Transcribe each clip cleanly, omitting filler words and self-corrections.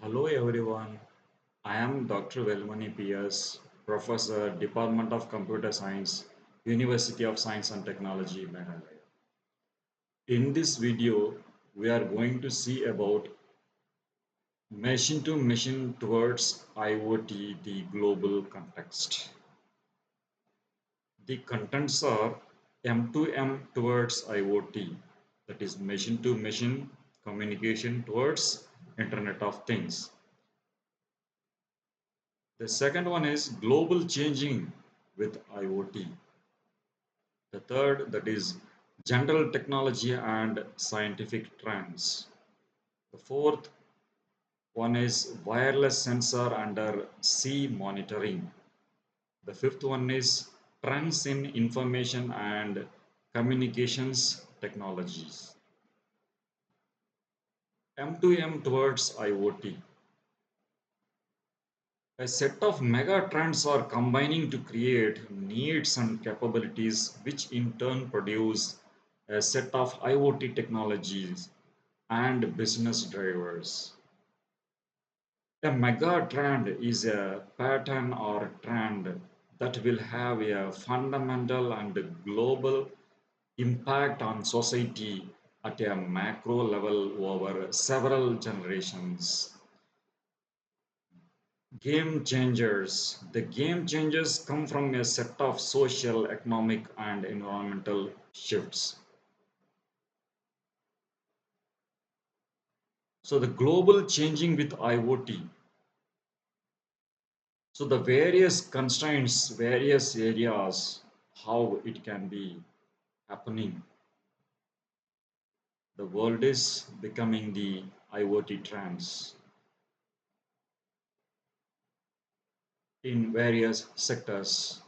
Hello everyone, I am Dr. Velmani P.S., Professor, Department of Computer Science, University of Science and Technology, Meghalaya. In this video, we are going to see about machine to machine towards IoT, the global context. The contents are M2M towards IoT, that is machine to machine communication towards Internet of Things. The second one is global changing with IoT. The third, that is general technology and scientific trends. The fourth one is wireless sensor under sea monitoring. The fifth one is trends in information and communications technologies. M2M towards IoT. A set of mega trends are combining to create needs and capabilities, which in turn produce a set of IoT technologies and business drivers. A mega trend is a pattern or trend that will have a fundamental and global impact on society at a macro level over several generations. Game changers. The game changers come from a set of social, economic, and environmental shifts. So, the global changing with IoT. So, the various constraints, various areas, how it can be happening. The world is becoming the IoT trends in various sectors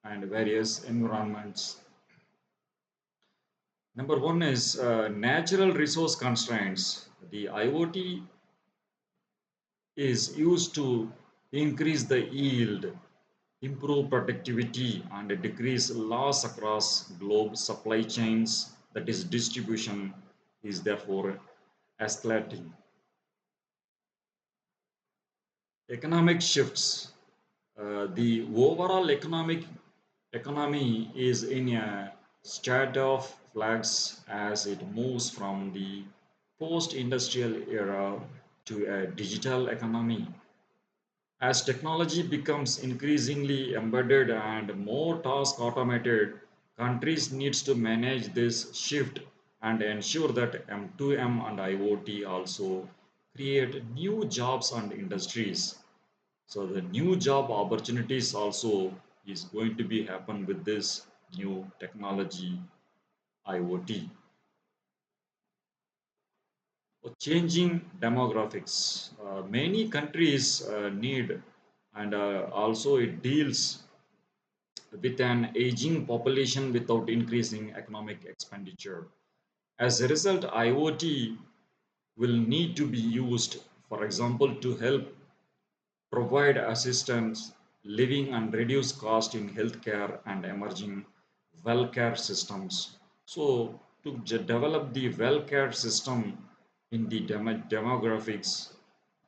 and various environments. Number one is natural resource constraints. The IoT is used to increase the yield, improve productivity, and decrease loss across globe supply chains. That is, distribution is therefore escalating. Economic shifts. The overall economy is in a state of flux as it moves from the post-industrial era to a digital economy. As technology becomes increasingly embedded and more tasks automated, countries needs to manage this shift and ensure that M2M and IoT also create new jobs and industries. So the new job opportunities also is going to be happen with this new technology IoT. Changing demographics. Many countries need and also it deals with an aging population without increasing economic expenditure. As a result, IoT will need to be used, for example, to help provide assistance, living and reduce cost in healthcare and emerging well-care systems. So to develop the well-care system in the demographics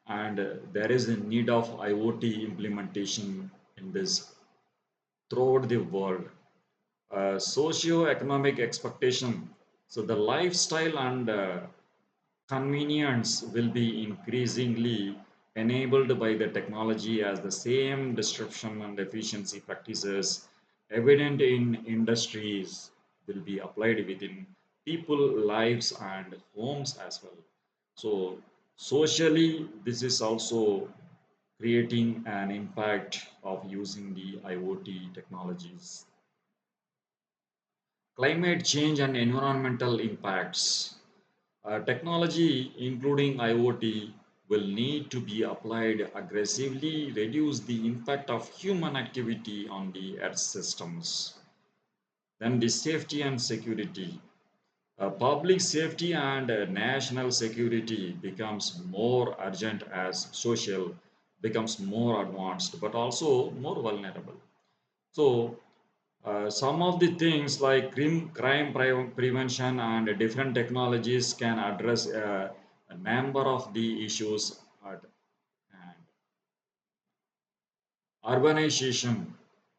and there is a need of IoT implementation in this throughout the world. Socio-economic expectation. So the lifestyle and convenience will be increasingly enabled by the technology as the same disruption and efficiency practices evident in industries will be applied within people lives and homes as well. So socially this is also creating an impact of using the IoT technologies. Climate change and environmental impacts. Technology, including IoT, will need to be applied aggressively, reduce the impact of human activity on the Earth systems. Then the safety and security. Public safety and national security becomes more urgent as social becomes more advanced, but also more vulnerable. So some of the things like prevention and different technologies can address a number of the issues. Urbanization.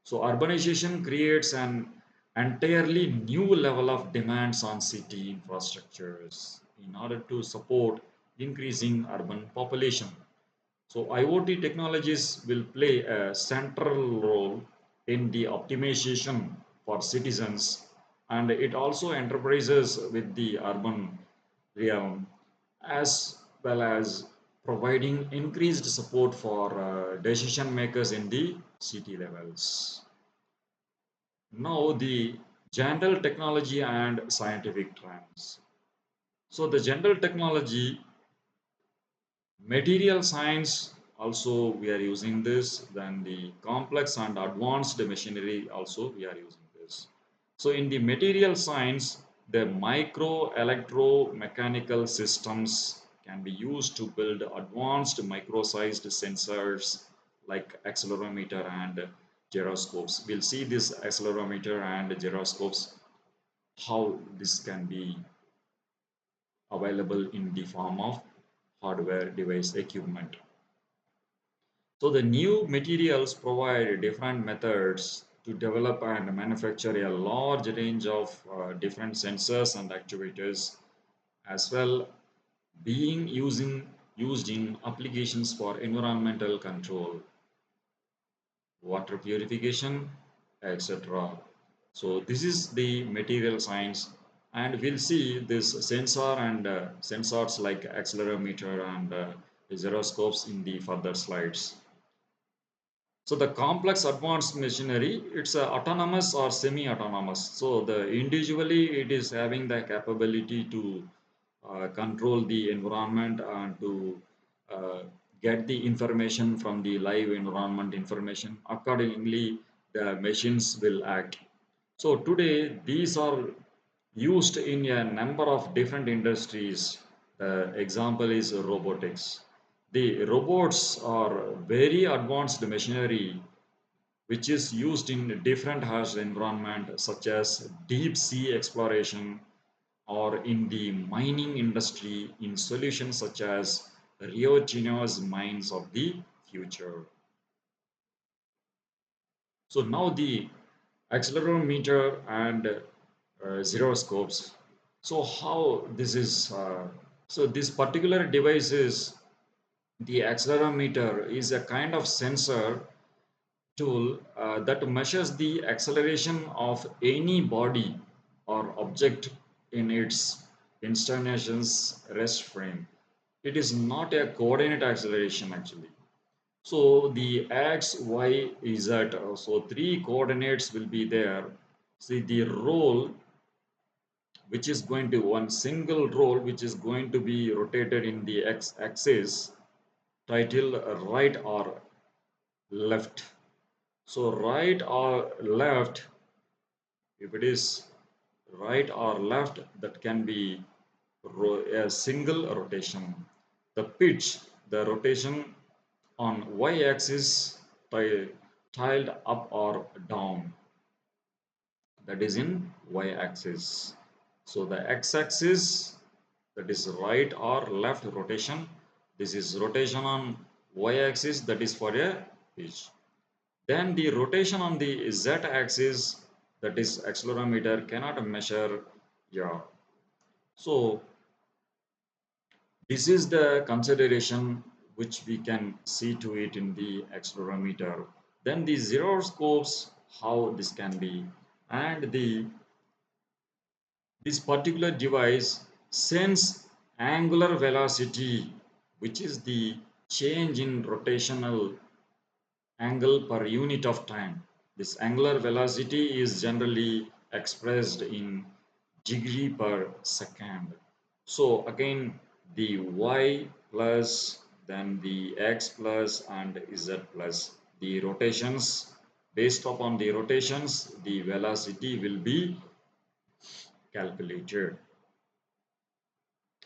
So urbanization creates an entirely new level of demands on city infrastructures in order to support increasing urban population. So IoT technologies will play a central role in the optimization for citizens, and it also enterprises with the urban realm, as well as providing increased support for decision makers in the city levels. Now the general technology and scientific trends. So the general technology, material science, also we are using this. Then the complex and advanced machinery, also we are using this. So in the material science, the micro electromechanical systems can be used to build advanced micro-sized sensors like accelerometer and gyroscopes. We'll see this accelerometer and gyroscopes, how this can be available in the form of hardware device equipment. So the new materials provide different methods to develop and manufacture a large range of different sensors and actuators, as well being used in applications for environmental control, water purification, etc. So this is the material science, and we'll see this sensor and sensors like accelerometer and gyroscopes in the further slides. So the complex advanced machinery, it's autonomous or semi-autonomous. So the individually it is having the capability to control the environment and to uh, get the information from the live environment information. Accordingly, the machines will act. So today these are used in a number of different industries. Example is robotics. The robots are very advanced machinery which is used in different harsh environment such as deep sea exploration or in the mining industry in solutions such as Rio Tinto's mines of the future. So now the accelerometer and gyroscopes. So how this is, so this particular device is the accelerometer is a kind of sensor tool that measures the acceleration of any body or object in its instantaneous rest frame. It is not a coordinate acceleration actually. So the x, y, z, so three coordinates will be there. See the roll, which is going to one single roll, which is going to be rotated in the x axis, title right or left. So right or left, if it is right or left, that can be a single rotation. The pitch, the rotation on y-axis tiled up or down, that is in y-axis. So the x-axis, that is right or left rotation. This is rotation on y-axis, that is for a pitch. Then the rotation on the z-axis, that is accelerometer, cannot measure. Yeah. So this is the consideration which we can see to it in the accelerometer. Then the gyroscopes, how this can be, and the this particular device sends angular velocity, which is the change in rotational angle per unit of time. This angular velocity is generally expressed in degree per second. So again, the y plus, then the x plus and z plus. The rotations, based upon the rotations, the velocity will be calculated.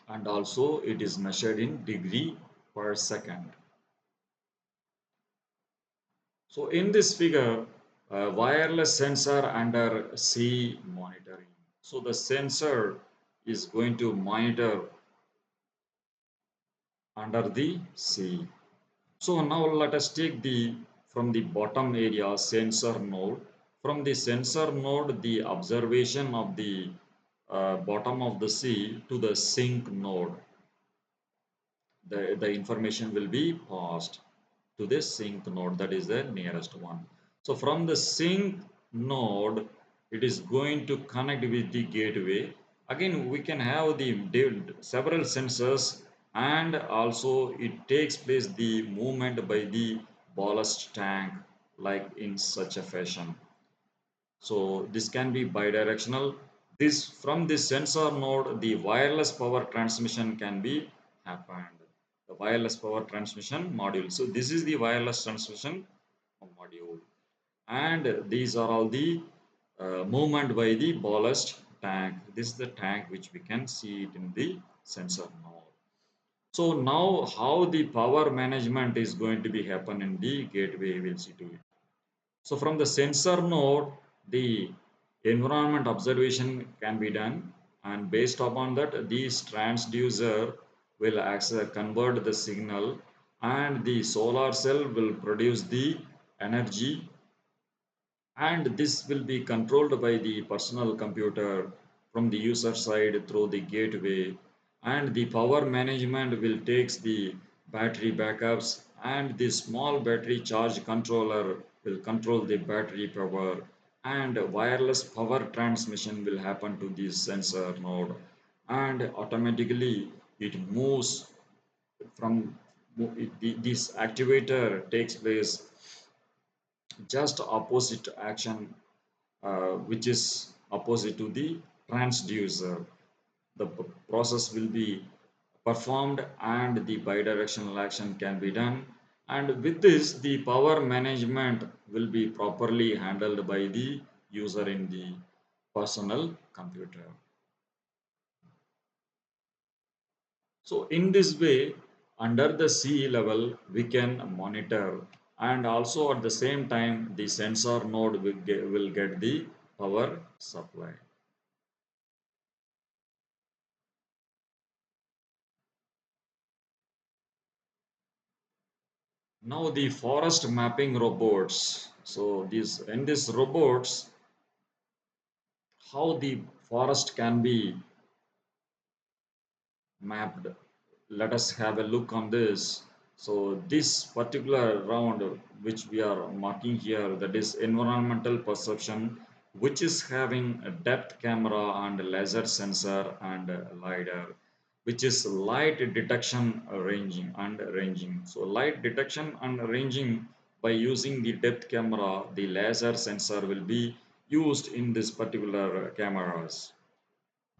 And also it is measured in degree per second. So in this figure, wireless sensor under sea monitoring. So the sensor is going to monitor under the sea. So now let us take the from the bottom area sensor node. From the sensor node, the observation of the bottom of the sea to the sink node. The information will be passed to the sink node, that is the nearest one. So from the sink node, it is going to connect with the gateway. Again, we can have the several sensors, and also it takes place the movement by the ballast tank, like in such a fashion. So this can be bidirectional. This from this sensor node, the wireless power transmission can be happened. The wireless power transmission module. So this is the wireless transmission module, and these are all the movement by the ballast tank. This is the tank which we can see it in the sensor node. So now how the power management is going to be happen in the gateway, we'll see to it. So from the sensor node, the environment observation can be done, and based upon that, this transducer will convert the signal, and the solar cell will produce the energy, and this will be controlled by the personal computer from the user side through the gateway, and the power management will takes the battery backups, and the small battery charge controller will control the battery power, and wireless power transmission will happen to this sensor node, and automatically it moves from this activator takes place just opposite action, which is opposite to the transducer. The process will be performed, and the bidirectional action can be done. And with this, the power management will be properly handled by the user in the personal computer. So in this way, under the sea level, we can monitor, and also at the same time, the sensor node will get the power supply. Now the forest mapping robots. So these in these robots, how the forest can be mapped. Let us have a look on this. So this particular round which we are marking here, that is environmental perception, which is having a depth camera and a laser sensor and a lidar, which is light detection ranging. So light detection and ranging, by using the depth camera, the laser sensor will be used in this particular cameras.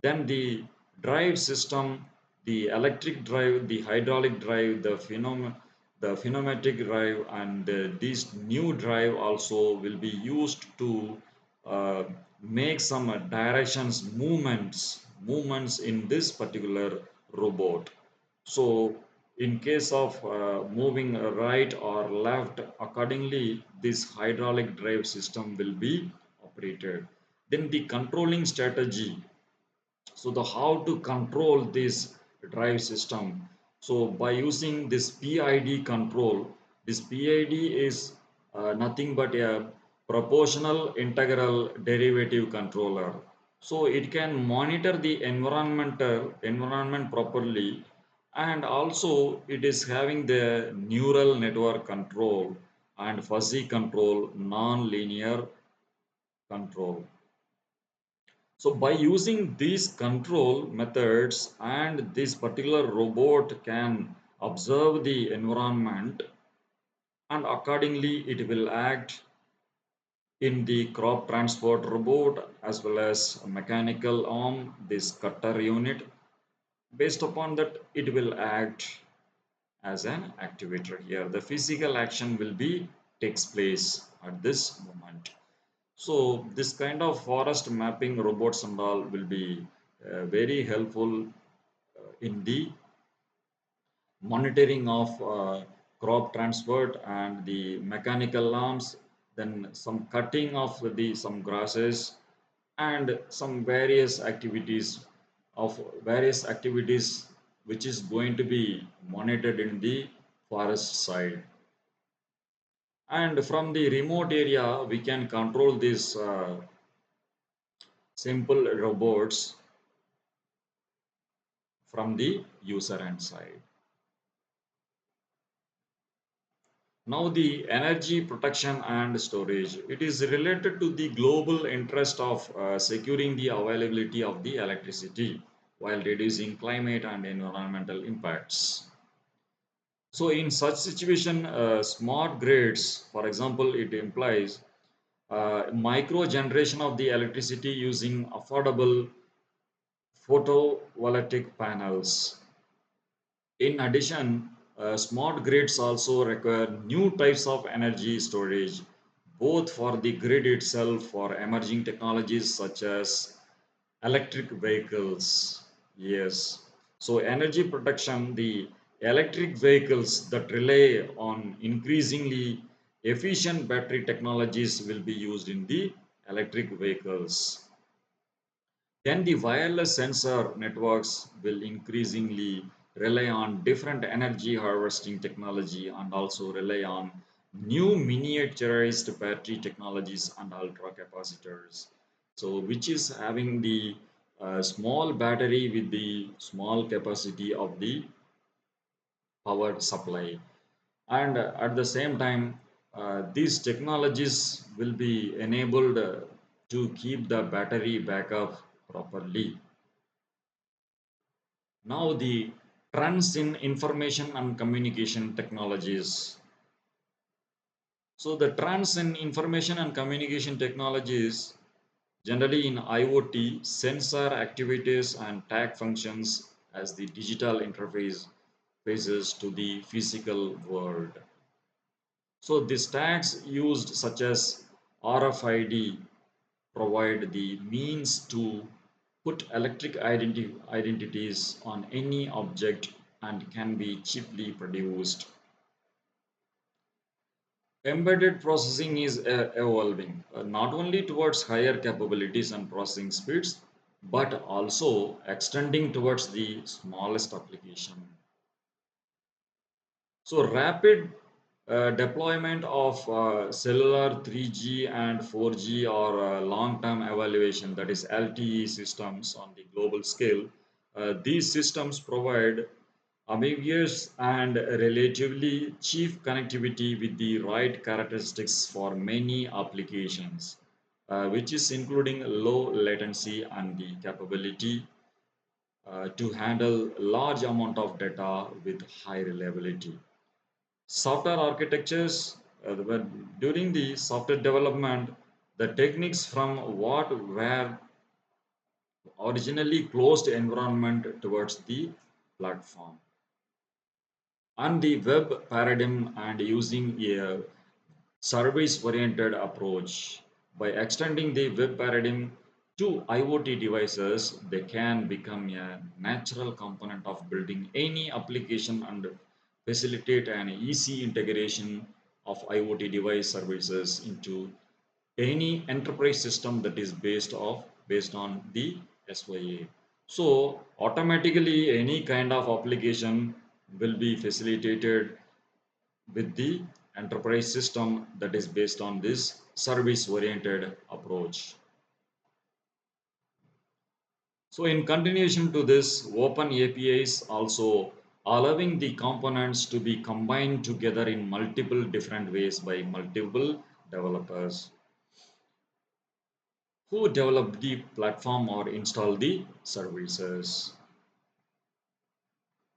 Then the drive system, the electric drive, the hydraulic drive, the pneumatic drive, and this new drive also will be used to uh, make some movements in this particular robot. So in case of moving right or left, accordingly this hydraulic drive system will be operated. Then the controlling strategy, so the how to control this drive system, so by using this PID control. This PID is nothing but a proportional integral derivative controller, so it can monitor the environment properly, and also it is having the neural network control and fuzzy control, non-linear control. So by using these control methods, and this particular robot can observe the environment, and accordingly it will act in the crop transport robot, as well as a mechanical arm, this cutter unit. Based upon that, it will act as an activator here. The physical action will be takes place at this moment. So this kind of forest mapping robots and all will be very helpful in the monitoring of crop transport and the mechanical arms, then some cutting of the some grasses, and some various activities which is going to be monitored in the forest side. And from the remote area, we can control these simple robots from the user end side. Now, the energy protection and storage. It is related to the global interest of securing the availability of the electricity while reducing climate and environmental impacts. So, in such situation, smart grids, for example, it implies micro generation of the electricity using affordable photovoltaic panels. In addition, smart grids also require new types of energy storage, both for the grid itself for emerging technologies such as electric vehicles. Yes. So, energy protection, the electric vehicles that rely on increasingly efficient battery technologies will be used in the electric vehicles. Then the wireless sensor networks will increasingly rely on different energy harvesting technology and also rely on new miniaturized battery technologies and ultra capacitors. So, which is having the small battery with the small capacity of the power supply. And at the same time, these technologies will be enabled to keep the battery backup properly. Now, the trends in information and communication technologies. So, the trends in information and communication technologies generally in IoT, sensor activities and tag functions as the digital interface faces to the physical world. So, these tags used such as RFID provide the means to put electric identities on any object and can be cheaply produced. Embedded processing is evolving not only towards higher capabilities and processing speeds, but also extending towards the smallest application. So rapid deployment of cellular 3G and 4G or long-term evaluation, that is LTE systems on the global scale. These systems provide ambiguous and relatively cheap connectivity with the right characteristics for many applications, which is including low latency and the capability to handle large amount of data with high reliability. Software architectures, during the software development, the techniques from what were originally closed environment towards the platform and the web paradigm and using a service oriented approach. By extending the web paradigm to IoT devices, they can become a natural component of building any application and facilitate an easy integration of IoT device services into any enterprise system that is based on the SYA. So automatically any kind of application will be facilitated with the enterprise system that is based on this service oriented approach. So in continuation to this, open APIs also allowing the components to be combined together in multiple different ways by multiple developers who develop the platform or install the services.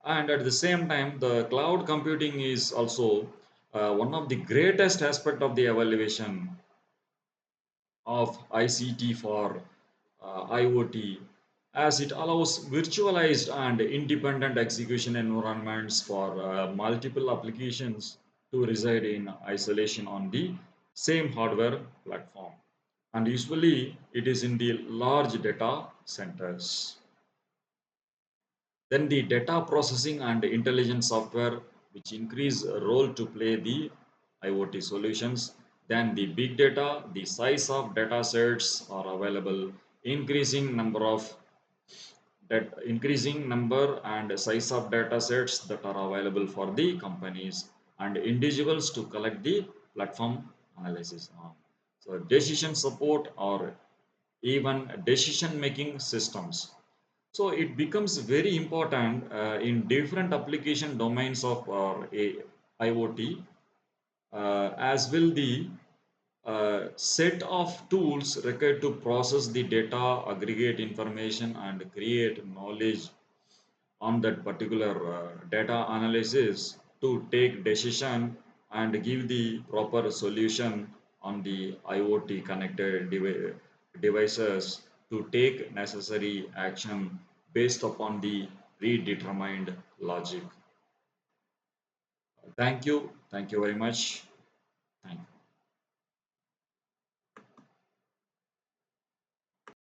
And at the same time, the cloud computing is also one of the greatest aspect of the evaluation of ICT for IoT, as it allows virtualized and independent execution environments for multiple applications to reside in isolation on the same hardware platform. And usually it is in the large data centers. Then the data processing and intelligence software, which increase a role to play the IoT solutions. Then the big data, the size of data sets are available, increasing number and size of data sets that are available for the companies and individuals to collect the platform analysis. So decision support or even decision making systems. So it becomes very important in different application domains of IoT, as will the set of tools required to process the data, aggregate information, and create knowledge on that particular data analysis to take decision and give the proper solution on the IoT connected devices to take necessary action based upon the predetermined logic. Thank you very much. Thank you.